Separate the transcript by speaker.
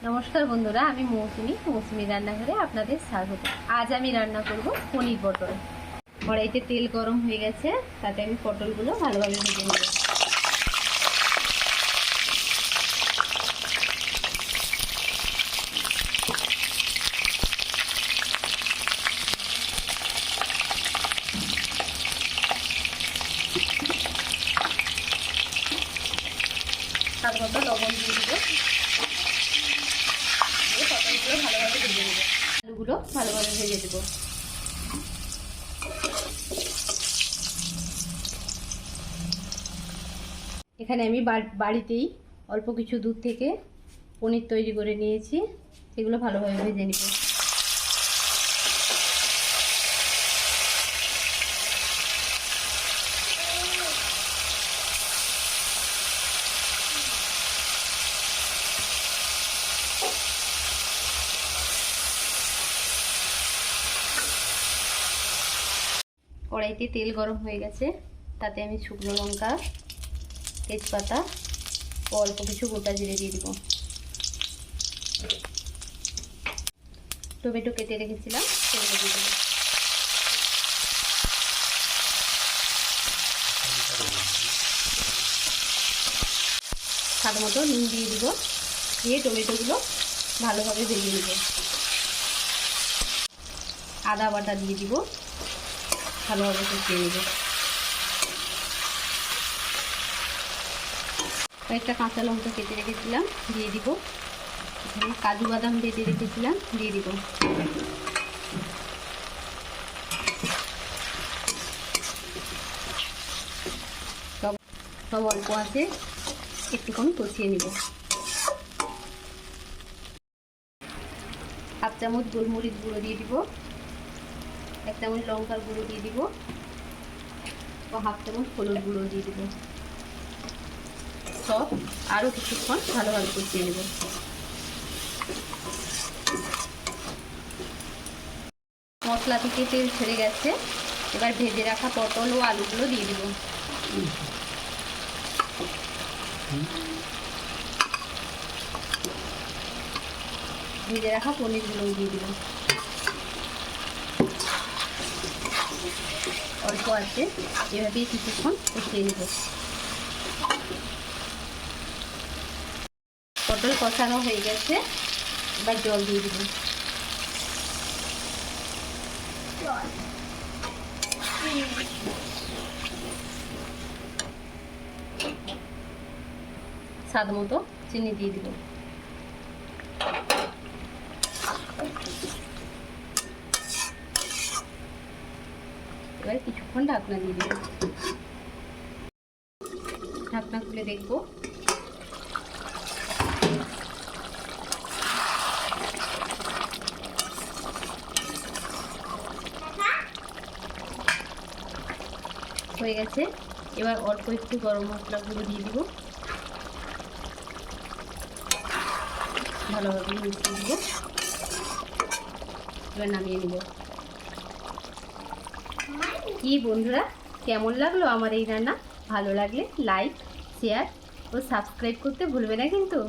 Speaker 1: নমস্কার বন্ধুরা, আমি মৌসুমি রান্নাঘরে আপনাদের স্বাগত। আজ আমি রান্না করব পনির পটল। কড়াইতে তেল গরম হয়ে গেছে, তাতে আমি পটলগুলো ভালোভাবে ভেজে নেব। স্বাদ মতো লবণ দিয়ে দেবো। পটলগুলো ভালোভাবে ভেজে নেব। আলুগুলো ভালোভাবে ভেজে দেবো। এখানে আমি বাড়িতেই অল্প কিছু দুধ থেকে পনির তৈরি করে নিয়েছি, সেগুলো ভালোভাবে ভেজে নেব। কড়াইতে তেল গরম হয়ে গেছে, তাতে আমি শুকনো লঙ্কা, তেজপাতা ও অল্প কিছু গোটা জিরে দিয়ে দেবো। টমেটো কেটে রেখেছিলাম, সেগুলো দিয়ে দেবো। স্বাদ মতো নুন দিয়ে দিব, দিয়ে টমেটোগুলো ভালোভাবে ভেজে নেব। আদা বাটা দিয়ে দিব, ভালোভাবে কষিয়ে নেব। কয়েকটা কাঁচা লঙ্কা কেটে রেখেছিলাম, দিয়ে দিব। এখানে কাজু বাদাম বেটে রেখেছিলাম, দিয়ে দিব। সব অল্প আছে, একটুক্ষণ কষিয়ে নেব। হাফ চামচ গোলমরিচ গুঁড়ো দিয়ে দিব, 1 চামচ লঙ্কার গুঁড়ো দিয়ে দিব ও হাফ চামচ হলুদ গুঁড়ো দিয়ে দিব। সব আরও কিছুক্ষণ ভালোভাবে কষিয়ে নেব। মশলা থেকে তেল ছেড়ে গেছে, এবার ভেজে রাখা পটল ও আলুগুলো দিয়ে দিব। ভেজে রাখা পনিরগুলো দিয়ে দিব। অল্প আছে, এভাবেই কিছুক্ষণ কষিয়ে নেব। পটল কষানো হয়ে গেছে, এবার জল দিয়ে দিব। স্বাদ মতো চিনি দিয়ে দিব। এবার কিছুক্ষণ ঢাকনা দিয়ে দিব। ঢাকনা খুলে দেখব। হয়ে গেছে, এবার অল্প একটু গরম মশলা গুঁড়ো দিয়ে দিব। ভালোভাবে মিশিয়ে দিব। এবার নামিয়ে নিব। কি বন্ধুরা, কেমন লাগলো আমার এই রান্না? ভালো লাগলে লাইক, শেয়ার ও সাবস্ক্রাইব করতে ভুলবে না কিন্তু।